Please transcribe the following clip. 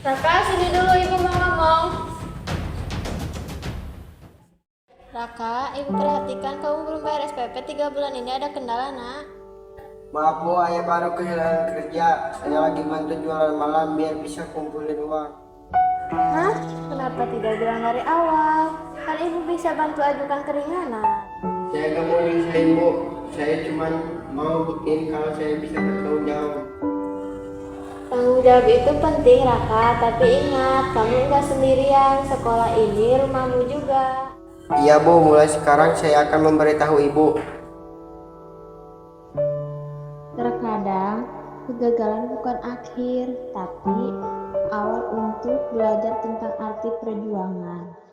Raka, sini dulu, ibu mau ngomong. Raka, ibu perhatikan kamu belum bayar SPP 3 bulan ini, ada kendala nak. Maaf Bu, ayah baru kehilangan kerja. Saya lagi bantu jualan malam biar bisa kumpulin uang. Hah? Kenapa tidak bilang dari awal? Kan ibu bisa bantu ajukan keringanan. Saya gak mau nyusahin Bu. Saya cuma mau buktiin kalau saya bisa bertanggung jawab. Tanggung jawab itu penting Raka, tapi ingat kamu enggak sendirian, sekolah ini rumahmu juga. Iya Bu, mulai sekarang saya akan memberitahu Ibu. Terkadang kegagalan bukan akhir, tapi awal untuk belajar tentang arti perjuangan.